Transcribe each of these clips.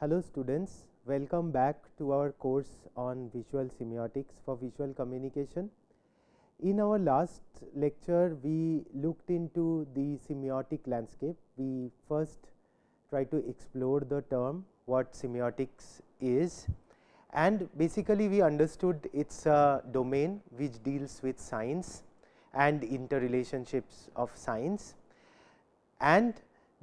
Hello students, welcome back to our course on visual semiotics for visual communication. In our last lecture, we looked into the semiotic landscape. We first tried to explore the term, what semiotics is, and basically we understood it's a domain which deals with science and interrelationships of science, and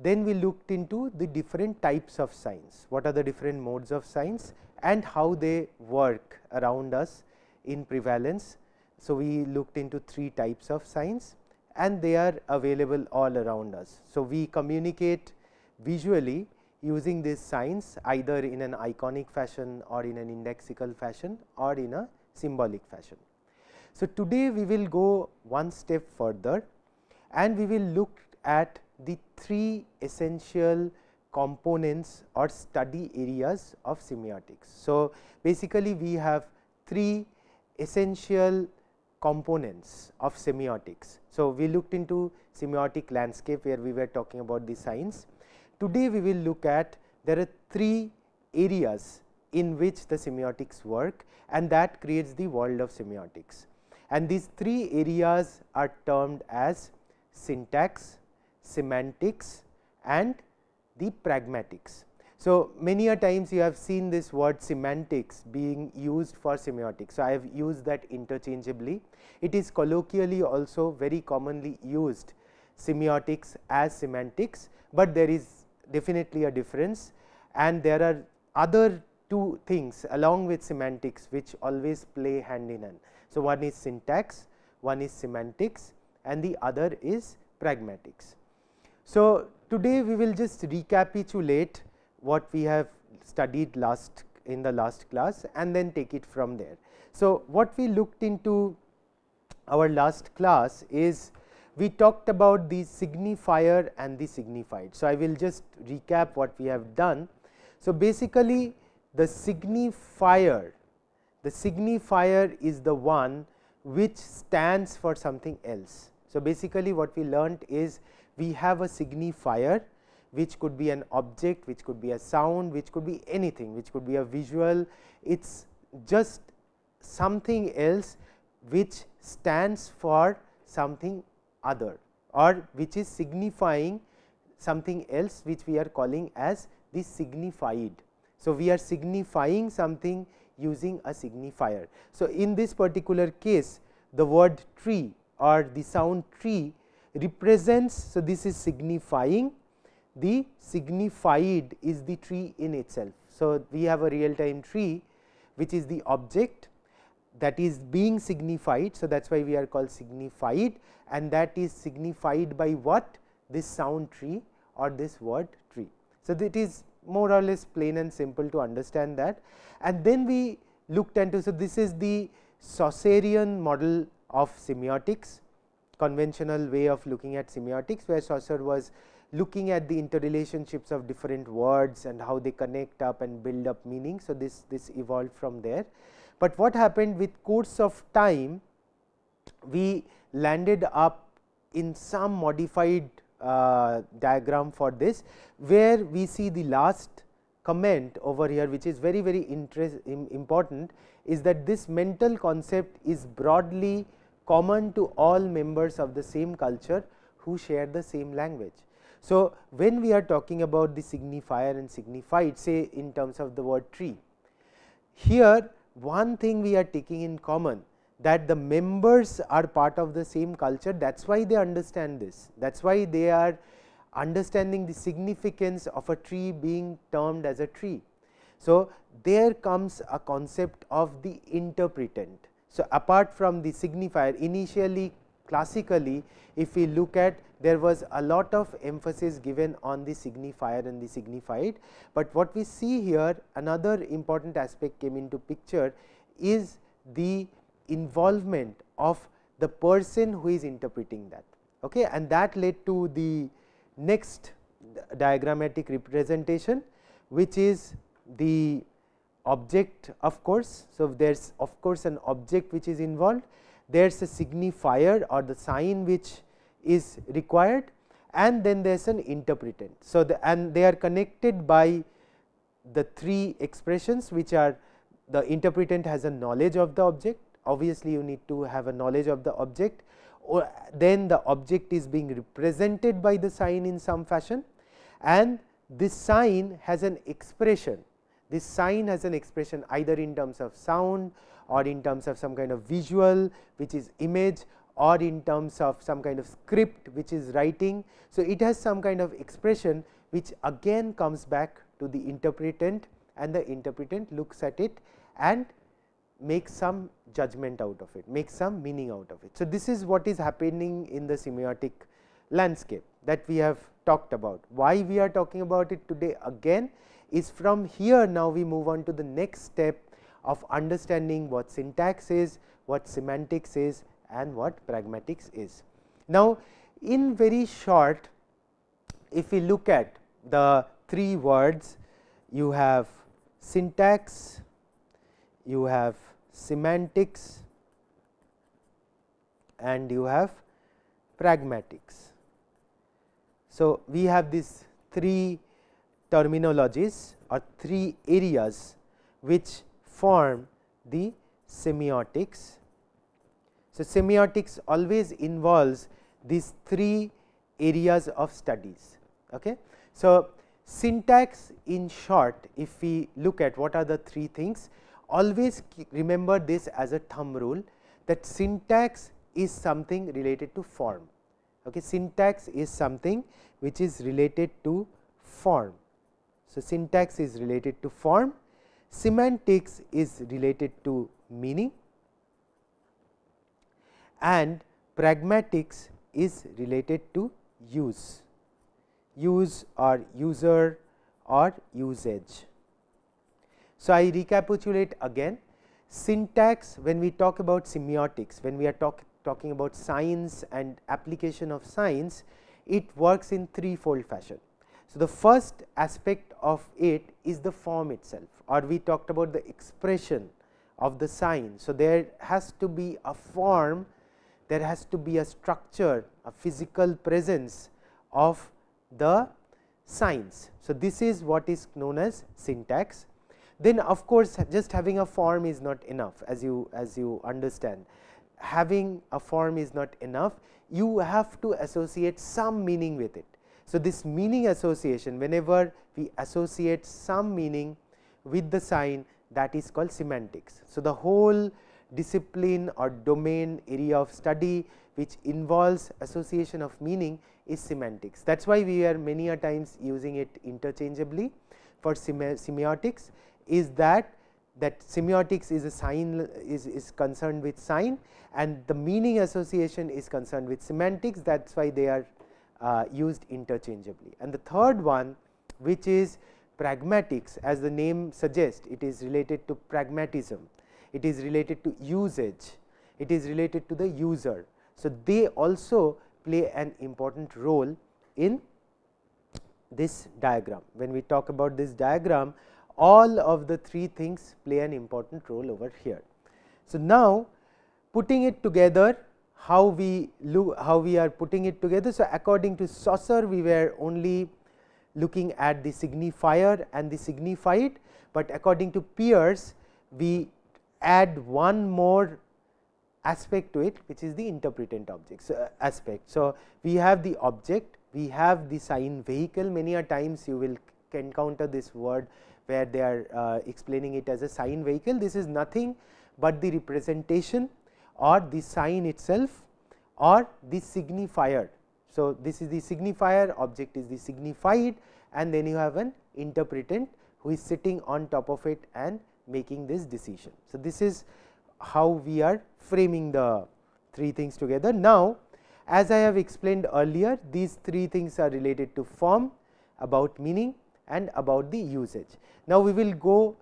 then we looked into the different types of science, what are the different modes of science and how they work around us in prevalence. So, we looked into 3 types of science and they are available all around us. So, we communicate visually using this science either in an iconic fashion or in an indexical fashion or in a symbolic fashion. So, today we will go one step further and we will look at the 3 essential components or study areas of semiotics. So, basically we have 3 essential components of semiotics. So, we looked into semiotic landscape where we were talking about the science. Today, we will look at there are 3 areas in which the semiotics work, and that creates the world of semiotics. And these 3 areas are termed as syntax, semantics and the pragmatics. So, many a times you have seen this word semantics being used for semiotics. So, I have used that interchangeably. It is colloquially also very commonly used semiotics as semantics, but there is definitely a difference, and there are other 2 things along with semantics which always play hand in hand. So, one is syntax, one is semantics and the other is pragmatics. So, today we will just recapitulate what we have studied in the last class and then take it from there. So, what we looked into our last class is we talked about the signifier and the signified. So, I will just recap what we have done. So, basically the signifier is the one which stands for something else. So, basically what we learnt is we have a signifier which could be an object, which could be a sound, which could be anything, which could be a visual. It is just something else which stands for something other or which is signifying something else, which we are calling as the signified. So, we are signifying something using a signifier. So, in this particular case the word tree or the sound tree represents. So, this is signifying, the signified is the tree in itself. So, we have a real time tree which is the object that is being signified. So, that is why we are called signified, and that is signified by what? This sound tree or this word tree. So, that is more or less plain and simple to understand that. And then we looked into, so this is the Saussurian model of semiotics, conventional way of looking at semiotics, where Saussure was looking at the interrelationships of different words and how they connect up and build up meaning. So, this evolved from there. But what happened with course of time, we landed up in some modified diagram for this, where we see the last comment over here, which is very important, is that this mental concept is broadly common to all members of the same culture who share the same language. So, when we are talking about the signifier and signified, say in terms of the word tree, here one thing we are taking in common, that the members are part of the same culture. That is why they understand this, that is why they are understanding the significance of a tree being termed as a tree. So, there comes a concept of the interpretant. So, apart from the signifier, initially classically if we look at, there was a lot of emphasis given on the signifier and the signified, but what we see here, another important aspect came into picture is the involvement of the person who is interpreting that, okay, and that led to the next diagrammatic representation, which is the object, of course. So, there is of course an object which is involved, there is a signifier or the sign which is required, and then there is an interpretant. So, and they are connected by the three expressions which are the interpretant has a knowledge of the object. Obviously, you need to have a knowledge of the object, or then the object is being represented by the sign in some fashion, and this sign has an expression. This sign has an expression either in terms of sound or in terms of some kind of visual which is image, or in terms of some kind of script which is writing. So, it has some kind of expression which again comes back to the interpretant, and the interpretant looks at it and makes some judgment out of it, makes some meaning out of it. So, this is what is happening in the semiotic landscape that we have talked about. Why we are talking about it today again is from here now we move on to the next step of understanding what syntax is, what semantics is, and what pragmatics is. Now, in very short, if we look at the three words, you have syntax, you have semantics, and you have pragmatics. So, we have these three terminologies or three areas which form the semiotics. So, semiotics always involves these three areas of studies. Okay. So, syntax in short, if we look at what are the three things, always remember this as a thumb rule, that syntax is something related to form. Okay. Syntax is something which is related to form. So, syntax is related to form, semantics is related to meaning, and pragmatics is related to use or user or usage. So, I recapitulate again. Syntax, when we talk about semiotics, when we are talking about science and application of science, it works in threefold fashion. So, the first aspect of it is the form itself, or we talked about the expression of the sign. So, there has to be a form, there has to be a structure, a physical presence of the signs. So, this is what is known as syntax. Then of course, just having a form is not enough, as you understand. Having a form is not enough, you have to associate some meaning with it. So, this meaning association, whenever we associate some meaning with the sign, that is called semantics. So, the whole discipline or domain area of study which involves association of meaning is semantics. That is why we are many a times using it interchangeably for semiotics, is that semiotics is a sign is concerned with sign, and the meaning association is concerned with semantics. That is why they are used interchangeably. And the third one, which is pragmatics, as the name suggests, it is related to pragmatism, it is related to usage, it is related to the user. So, they also play an important role in this diagram. When we talk about this diagram, all of the three things play an important role over here. So, now putting it together, how we are putting it together. So, according to Saucer, we were only looking at the signifier and the signified, but according to Peirce, we add one more aspect to it, which is the interpretant objects aspect. So, we have the object, we have the sign vehicle. Many a times you will encounter this word where they are explaining it as a sign vehicle. This is nothing but the representation or the sign itself or the signifier. So, this is the signifier, object is the signified, and then you have an interpretant who is sitting on top of it and making this decision. So, this is how we are framing the three things together. Now, as I have explained earlier, these three things are related to form, about meaning, and about the usage. Now, we will go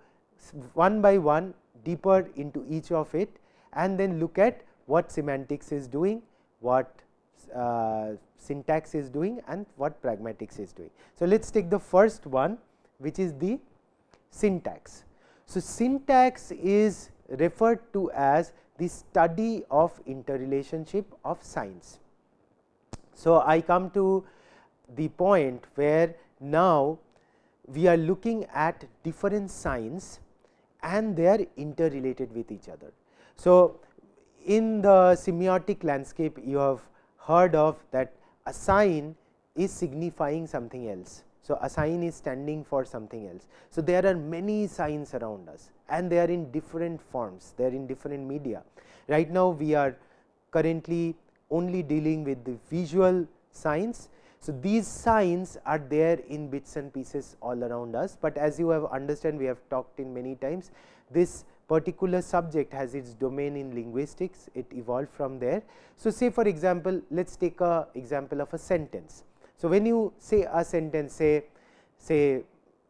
one by one deeper into each of it, and then look at what semantics is doing, what syntax is doing, and what pragmatics is doing. So, let us take the first one, which is the syntax. So, syntax is referred to as the study of interrelationship of signs. So, I come to the point where now we are looking at different signs and they are interrelated with each other. So, in the semiotic landscape you have heard of that a sign is signifying something else. So, a sign is standing for something else. So, there are many signs around us and they are in different forms, they are in different media. Right now, we are currently only dealing with the visual signs. So, these signs are there in bits and pieces all around us, but as you have understand, we have talked in many times, this particular subject has its domain in linguistics, it evolved from there. So, say for example, let us take a example of a sentence. So, when you say a sentence, say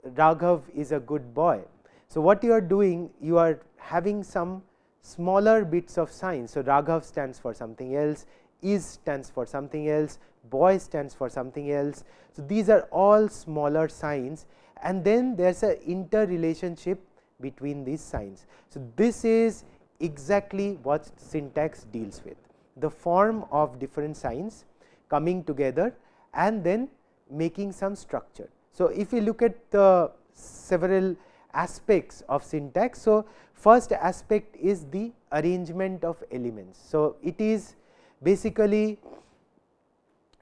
Raghav is a good boy. So, what you are doing, you are having some smaller bits of signs. So, Raghav stands for something else, is stands for something else, boy stands for something else. So, these are all smaller signs and then there is a interrelationship between these signs. So, this is exactly what syntax deals with, the form of different signs coming together and then making some structure. So, if we look at the several aspects of syntax. So, first aspect is the arrangement of elements. So, it is basically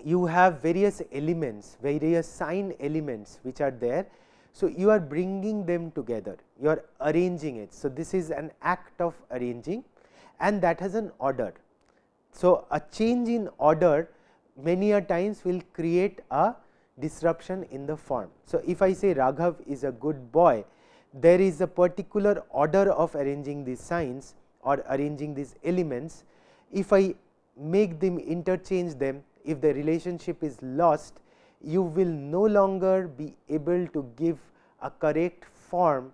you have various elements, various sign elements which are there. So, you are bringing them together, you are arranging it. So, this is an act of arranging and that has an order. So, a change in order many a times will create a disruption in the form. So, if I say Raghav is a good boy, there is a particular order of arranging these signs or arranging these elements. If I make them interchange them, if the relationship is lost, you will no longer be able to give a correct form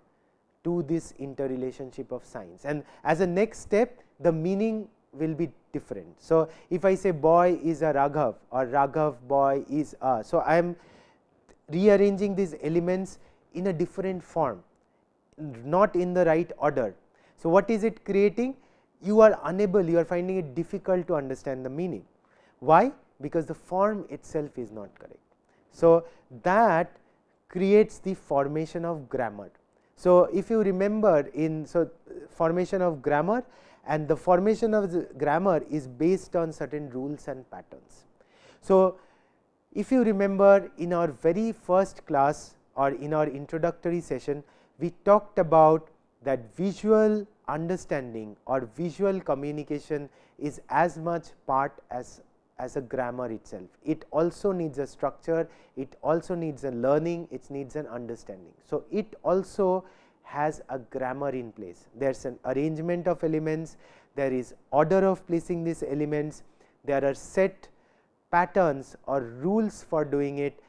to this interrelationship of signs, and as a next step the meaning will be different. So, if I say boy is a Raghav or Raghav boy is a, so I am rearranging these elements in a different form, not in the right order. So, what is it creating? You are unable, you are finding it difficult to understand the meaning. Why? Because the form itself is not correct. So, that creates the formation of grammar. So, if you remember in formation of grammar, and the formation of the grammar is based on certain rules and patterns. So, if you remember in our very first class or in our introductory session, we talked about that visual understanding or visual communication is as much part as a grammar itself. It also needs a structure, it also needs a learning, it needs an understanding. So, it also has a grammar in place. There is an arrangement of elements, there is order of placing these elements, there are set patterns or rules for doing it.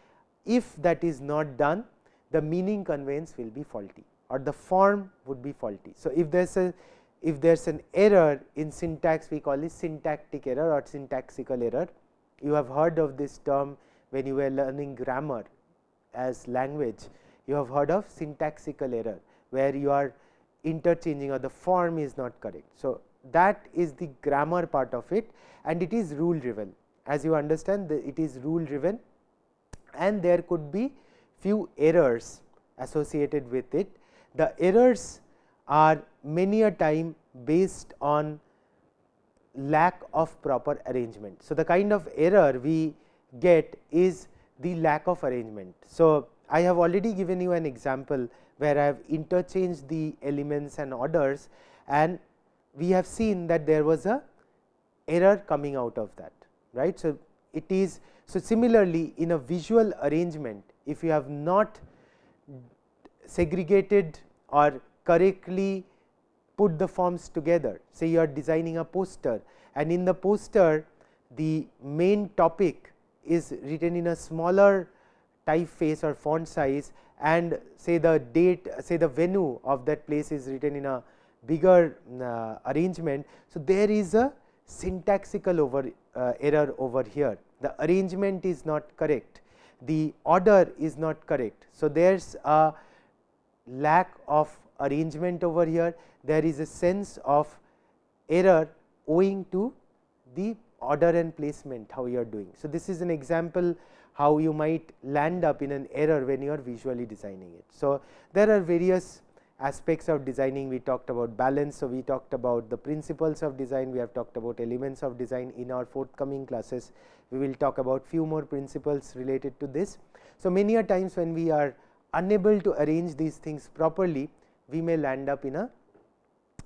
If that is not done, the meaning conveyance will be faulty or the form would be faulty. So, if there is an error in syntax, we call it syntactic error or syntaxical error. You have heard of this term when you were learning grammar as language, you have heard of syntaxical error, where you are interchanging or the form is not correct. So, that is the grammar part of it and it is rule driven. As you understand, it is rule driven and there could be few errors associated with it. The errors are many a time based on lack of proper arrangement. So, the kind of error we get is the lack of arrangement. So, I have already given you an example where I have interchanged the elements and orders and we have seen that there was a error coming out of that, right. So, it is so similarly in a visual arrangement, if you have not segregated or correctly put the forms together, say you are designing a poster and in the poster the main topic is written in a smaller typeface or font size and say the date, say the venue of that place is written in a bigger arrangement. So, there is a syntaxical error over here, the arrangement is not correct, the order is not correct. So, there is a lack of arrangement over here, there is a sense of error owing to the order and placement how you are doing. So, this is an example how you might land up in an error when you are visually designing it. So, there are various aspects of designing. We talked about balance. So, we talked about the principles of design, we have talked about elements of design. In our forthcoming classes, we will talk about few more principles related to this. So, many a times when we are unable to arrange these things properly, we may land up in a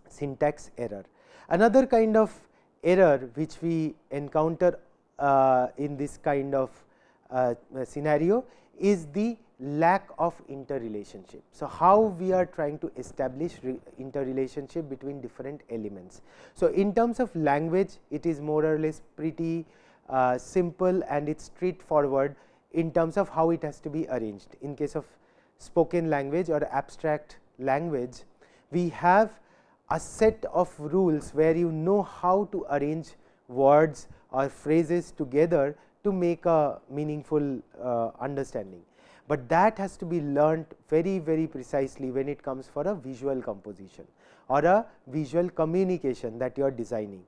syntax error. Another kind of error which we encounter in this kind of scenario is the lack of interrelationship. So, how we are trying to establish interrelationship between different elements. So, in terms of language, it is more or less pretty simple and it is straightforward in terms of how it has to be arranged. In case of spoken language or abstract language, we have a set of rules where you know how to arrange words or phrases together to make a meaningful understanding, but that has to be learnt very precisely when it comes for a visual composition or a visual communication that you are designing.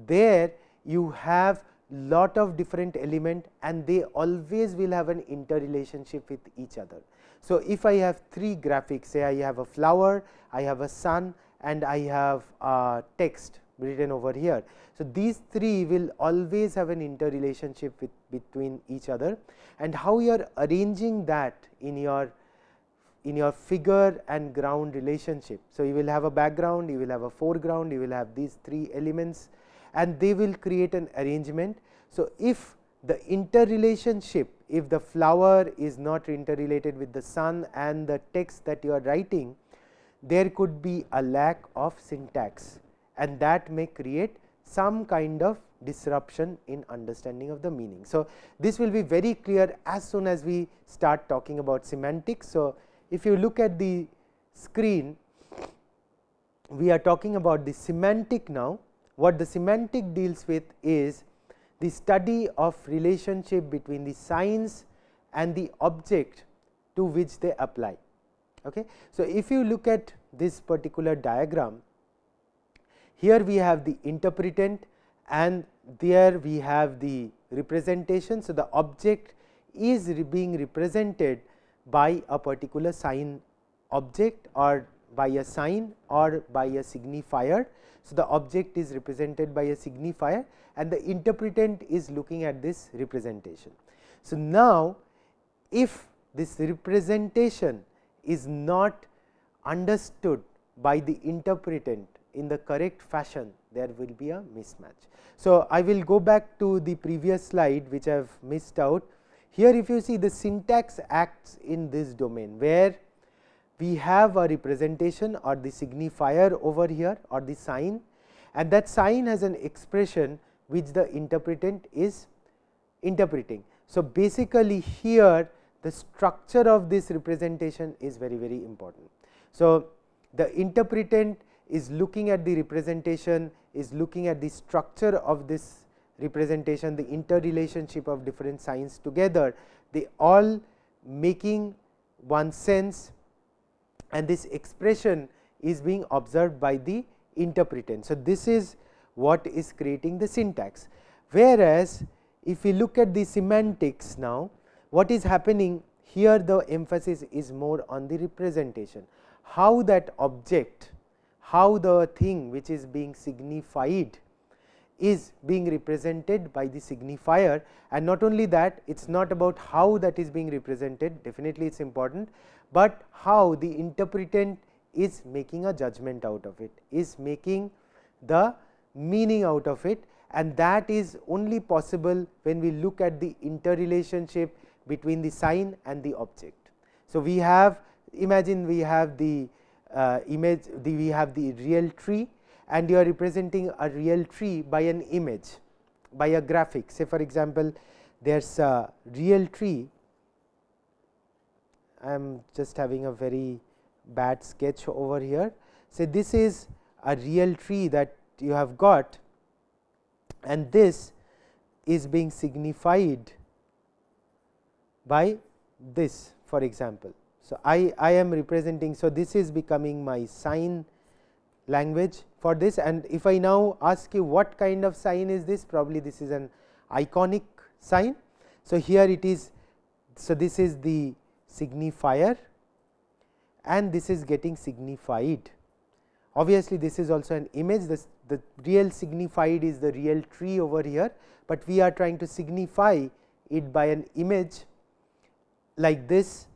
There you have lot of different element and they always will have an interrelationship with each other. So, if I have three graphics, say I have a flower, I have a sun and I have a text written over here. So, these three will always have an interrelationship between each other, and how you are arranging that in your figure and ground relationship. So, you will have a background, you will have a foreground, you will have these three elements and they will create an arrangement. So, if the interrelationship, if the flower is not interrelated with the sun and the text that you are writing, there could be a lack of syntax and that may create some kind of disruption in understanding of the meaning. So, this will be very clear as soon as we start talking about semantics. So, if you look at the screen, we are talking about the semantic now. What the semantic deals with is the study of relationship between the signs and the object to which they apply. Okay. So, if you look at this particular diagram, here we have the interpretant and there we have the representation. So, the object is being represented by a particular sign object or by a sign or by a signifier. So, the object is represented by a signifier and the interpretant is looking at this representation. So, now if this representation is not understood by the interpretant in the correct fashion, there will be a mismatch. So, I will go back to the previous slide which I have missed out. Here if you see, the syntax acts in this domain where we have a representation or the signifier over here or the sign, and that sign has an expression which the interpretant is interpreting. So, basically here the structure of this representation is very important. So, the interpretant is looking at the representation, is looking at the structure of this representation, the interrelationship of different signs together, they all making one sense, and this expression is being observed by the interpretant. So, this is what is creating the syntax. Whereas, if we look at the semantics now, what is happening here, the emphasis is more on the representation, how that object, how the thing which is being signified is being represented by the signifier, and not only that, it is not about how that is being represented, definitely it is important, but how the interpretant is making a judgment out of it, is making the meaning out of it, and that is only possible when we look at the interrelationship between the sign and the object. So, we have, imagine we have the image, we have the real tree, and you are representing a real tree by an image, by a graphic. Say for example, there is a real tree. I am just having a very bad sketch over here. Say this is a real tree that you have got, and this is being signified by this, for example. So, I am representing. So, this is becoming my sign language for this. And if I now ask you what kind of sign is this, probably this is an iconic sign. So, here it is. So, this is the signifier and this is getting signified. Obviously, this is also an image. The real signified is the real tree over here, but we are trying to signify it by an image like this.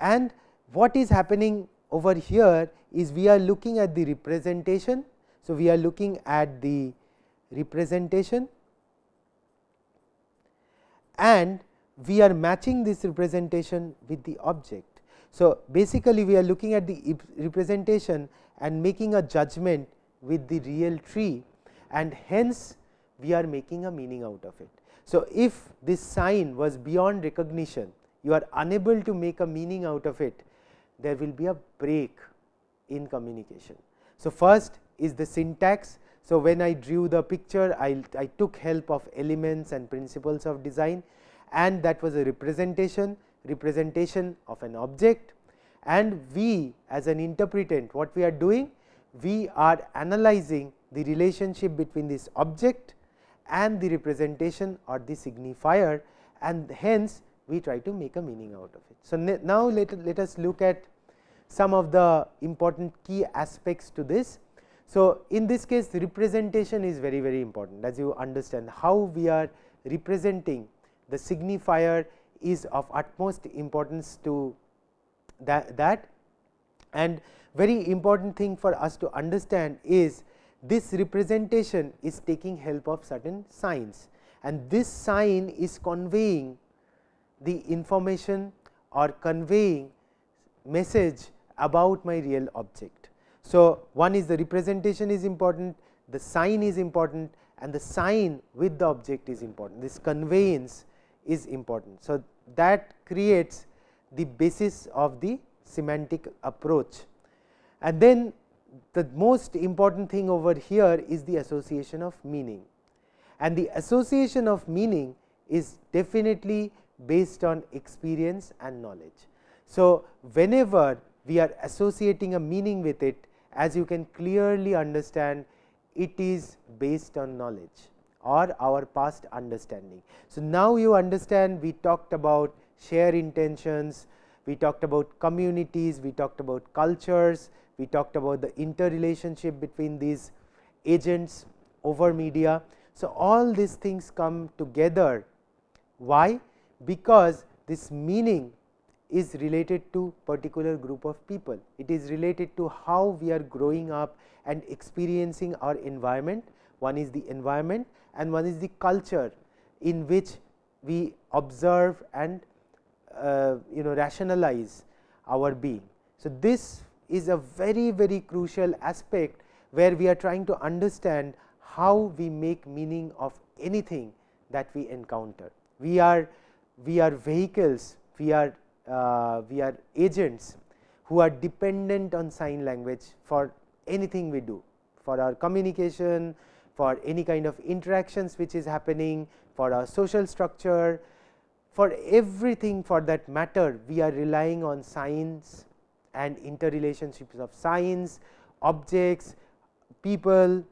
And what is happening over here is we are looking at the representation. So, we are looking at the representation and we are matching this representation with the object. So, basically we are looking at the representation and making a judgment with the real tree, and hence we are making a meaning out of it. So, if this sign was beyond recognition, you are unable to make a meaning out of it, there will be a break in communication. So, first is the syntax. So, when I drew the picture, I took help of elements and principles of design, and that was a representation of an object. And we as an interpretant, what we are doing? We are analyzing the relationship between this object and the representation or the signifier, and hence we try to make a meaning out of it. So, now let us look at some of the important key aspects to this. So, in this case the representation is very, very important. As you understand, how we are representing the signifier is of utmost importance to that. And very important thing for us to understand is this representation is taking help of certain signs, and this sign is conveying the information or conveying message about my real object. So, one is the representation is important, the sign is important, and the sign with the object is important. This conveyance is important. So, that creates the basis of the semantic approach. And then the most important thing over here is the association of meaning, and the association of meaning is definitely based on experience and knowledge. So, whenever we are associating a meaning with it, as you can clearly understand, it is based on knowledge or our past understanding. So, now you understand, we talked about shared intentions, we talked about communities, we talked about cultures, we talked about the interrelationship between these agents over media. So, all these things come together. Why? Because this meaning is related to particular group of people. It is related to how we are growing up and experiencing our environment. One is the environment and one is the culture in which we observe and rationalize our being. So, this is a very, very crucial aspect where we are trying to understand how we make meaning of anything that we encounter. We are vehicles, we are agents who are dependent on sign language for anything we do, for our communication, for any kind of interactions which is happening, for our social structure, for everything for that matter. We are relying on signs and interrelationships of signs, objects, people,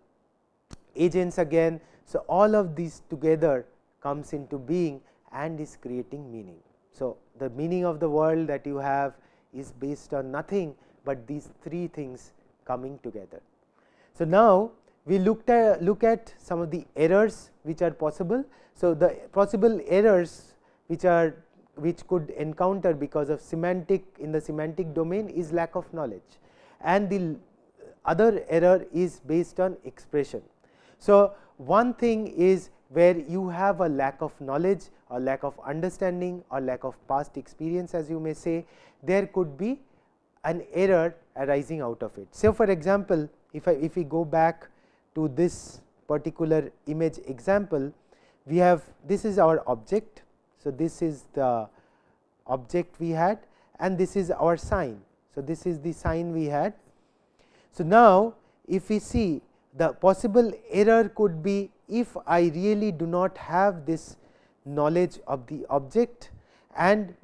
agents again. So, all of these together comes into being and is creating meaning. So, the meaning of the world that you have is based on nothing but these three things coming together. So, now we look at some of the errors which are possible. So, the possible errors which could encounter because of in the semantic domain is lack of knowledge, and the other error is based on expression. So, one thing is where you have a lack of knowledge or lack of understanding or lack of past experience, as you may say, there could be an error arising out of it. So, for example, if we go back to this particular image example, we have, this is our object. So, this is the object we had and this is our sign. So, this is the sign we had. So, now if we see, the possible error could be if I really do not have this knowledge of the object, and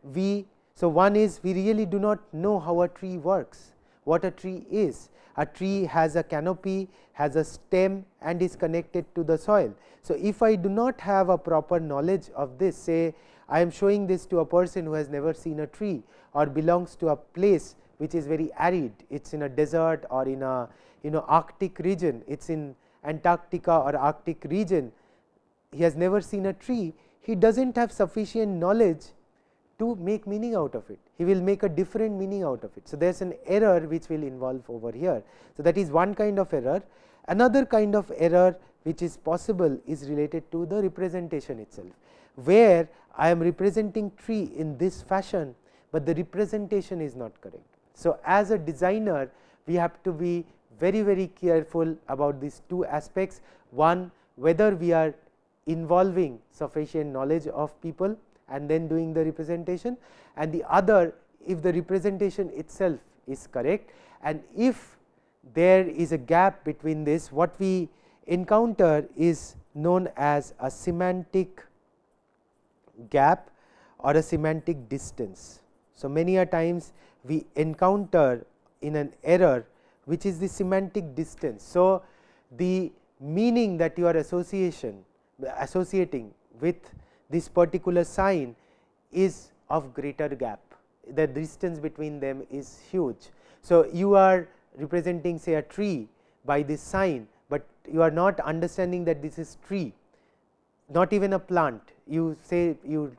so one is we really do not know how a tree works, what a tree is, A tree has a canopy, has a stem and is connected to the soil. So, if I do not have a proper knowledge of this, say I am showing this to a person who has never seen a tree or belongs to a place which is very arid, it is in a desert or in a Arctic region, it is in Antarctica or Arctic region, he has never seen a tree, he does not have sufficient knowledge to make meaning out of it, he will make a different meaning out of it. So, there is an error which will involve over here. So, that is one kind of error. Another kind of error which is possible is related to the representation itself, where I am representing tree in this fashion, but the representation is not correct. So, as a designer we have to be very careful about these two aspects. One, whether we are involving sufficient knowledge of people and then doing the representation, and the other, if the representation itself is correct, and if there is a gap between this, what we encounter is known as a semantic gap or a semantic distance. So, many a times we encounter in an error which is the semantic distance. So, the meaning that you are associating with this particular sign is of greater gap, the distance between them is huge. So, you are representing say a tree by this sign, but you are not understanding that this is tree, not even a plant. You say you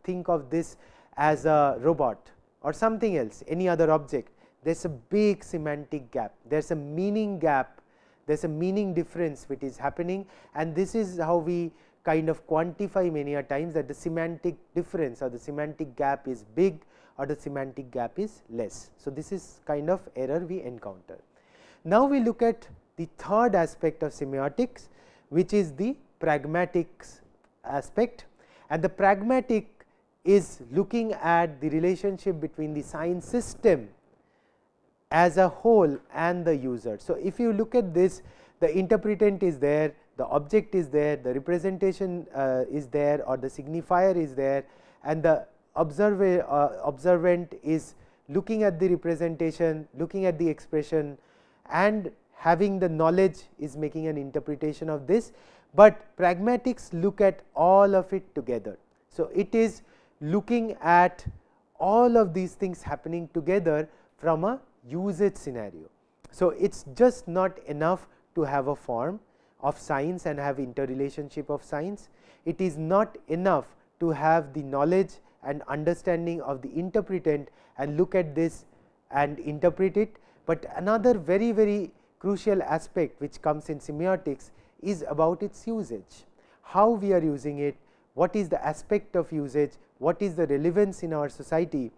think of this as a robot or something else, any other object. There is a big semantic gap, there is a meaning gap, there is a meaning difference which is happening, and this is how we kind of quantify many a times that the semantic difference or the semantic gap is big or the semantic gap is less. So, this is kind of error we encounter. Now, we look at the third aspect of semiotics, which is the pragmatics aspect, and the pragmatic is looking at the relationship between the sign system as a whole and the user. So, if you look at this, the interpretant is there, the object is there, the representation is there or the signifier is there, and the observant is looking at the representation, looking at the expression and having the knowledge is making an interpretation of this, but pragmatics look at all of it together. So, it is looking at all of these things happening together from a usage scenario. So, it is just not enough to have a form of signs and have interrelationship of signs. It is not enough to have the knowledge and understanding of the interpretant and look at this and interpret it, but another very crucial aspect which comes in semiotics is about its usage, how we are using it, what is the aspect of usage, what is the relevance in our society,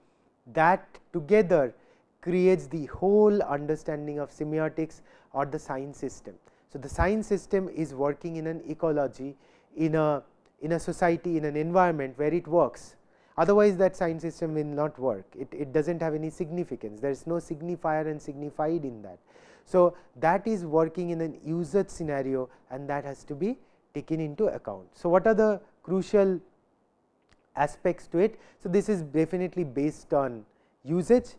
that together creates the whole understanding of semiotics or the sign system. So, the sign system is working in an ecology, in a society, in an environment where it works, otherwise that sign system will not work, it does not have any significance, there is no signifier and signified in that. So, that is working in an usage scenario and that has to be taken into account. So, what are the crucial aspects to it? So, this is definitely based on usage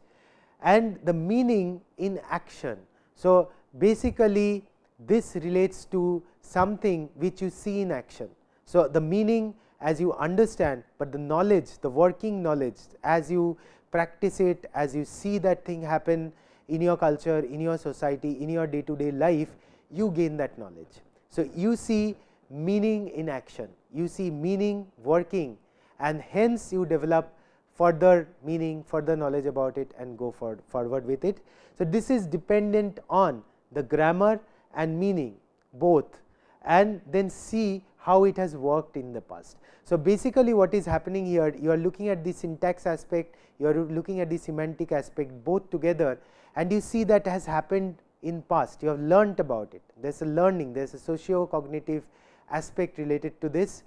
and the meaning in action. So, basically this relates to something which you see in action. So, the meaning as you understand, but the knowledge, the working knowledge as you practice it, as you see that thing happen in your culture, in your society, in your day to day life, you gain that knowledge. So, you see meaning in action, you see meaning working and hence you develop further meaning, further knowledge about it and go forward with it. So, this is dependent on the grammar and meaning both and then see how it has worked in the past. So, basically what is happening here, you are looking at the syntax aspect, you are looking at the semantic aspect both together and you see that has happened in past, you have learnt about it, there is a learning, there is a socio-cognitive aspect related to this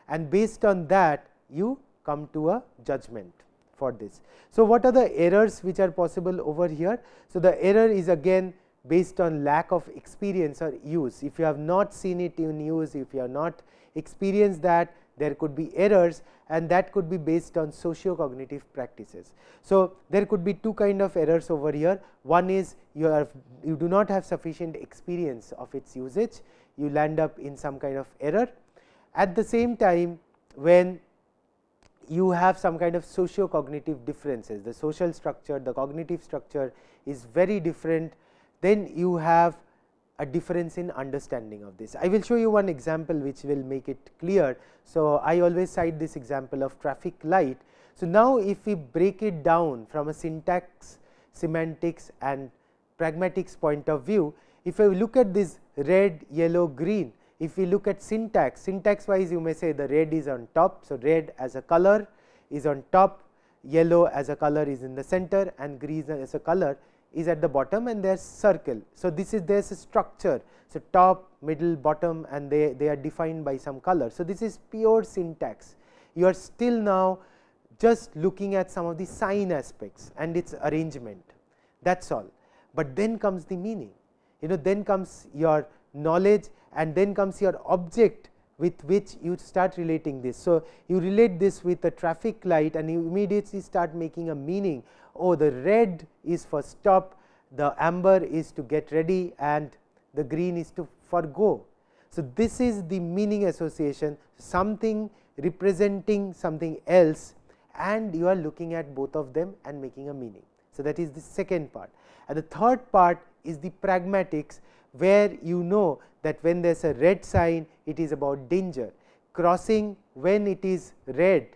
and based on that you come to a judgment for this. So, what are the errors which are possible over here? So, the error is again based on lack of experience or use. If you have not seen it in use, if you have not experienced that, there could be errors, and that could be based on socio-cognitive practices. So, there could be two kind of errors over here. One is you do not have sufficient experience of its usage, you land up in some kind of error. At the same time, when you have some kind of socio-cognitive differences, the social structure, the cognitive structure is very different, then you have a difference in understanding of this. I will show you one example which will make it clear. So, I always cite this example of traffic light. So, now if we break it down from a syntax, semantics and pragmatics point of view, if I look at this red, yellow, green, if we look at syntax, syntax wise you may say the red is on top. So, red as a color is on top, yellow as a color is in the center, and green as a color is at the bottom, and there is circle. So, this is there is a structure. So, top, middle, bottom, and they are defined by some color. So, this is pure syntax. You are still now just looking at some of the sign aspects and its arrangement, that is all. But then comes the meaning, then comes your knowledge, and then comes your object with which you start relating this. So, you relate this with a traffic light, and you immediately start making a meaning. Oh, the red is for stop, the amber is to get ready, and the green is to forgo. So, this is the meaning association, something representing something else, and you are looking at both of them and making a meaning. So, that is the second part. And the third part is the pragmatics, where you know that when there is a red sign, it is about danger. Crossing when it is red,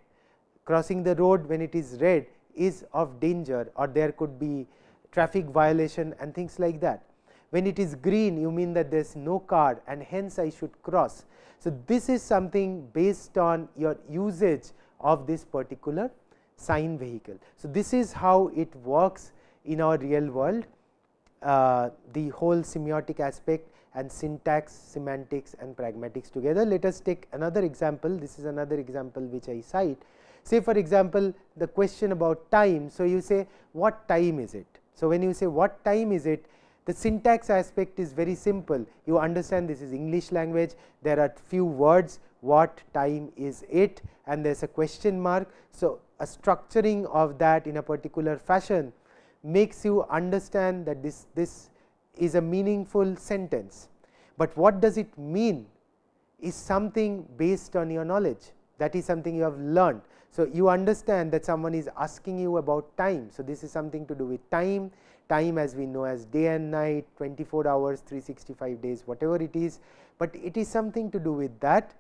crossing the road when it is red is of danger, or there could be traffic violation and things like that. When it is green, you mean that there is no car, and hence I should cross. So, this is something based on your usage of this particular sign vehicle. So, this is how it works in our real world, the whole semiotic aspect and syntax, semantics and pragmatics together. Let us take another example. This is another example which I cite. Say for example, the question about time. So, you say what time is it? So, when you say what time is it, the syntax aspect is very simple. You understand this is English language, there are few words, what time is it, and there is a question mark. So, a structuring of that in a particular fashion makes you understand that this is a meaningful sentence, but what does it mean is something based on your knowledge, that is something you have learned. So, you understand that someone is asking you about time. So, this is something to do with time, time as we know as day and night, 24 hours, 365 days, whatever it is, but it is something to do with that.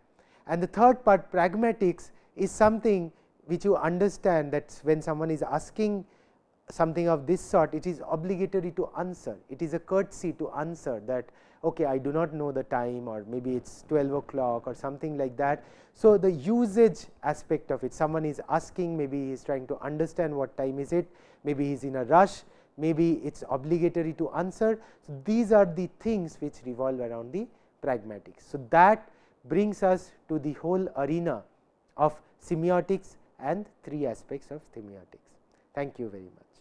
And the third part, pragmatics, is something which you understand that when someone is asking something of this sort, it is obligatory to answer. It is a courtesy to answer that okay, I do not know the time, or maybe it is 12 o'clock or something like that. So, the usage aspect of it, someone is asking, maybe he is trying to understand what time is it, maybe he is in a rush, maybe it is obligatory to answer. So, these are the things which revolve around the pragmatics. So, that brings us to the whole arena of semiotics and three aspects of semiotics. Thank you very much.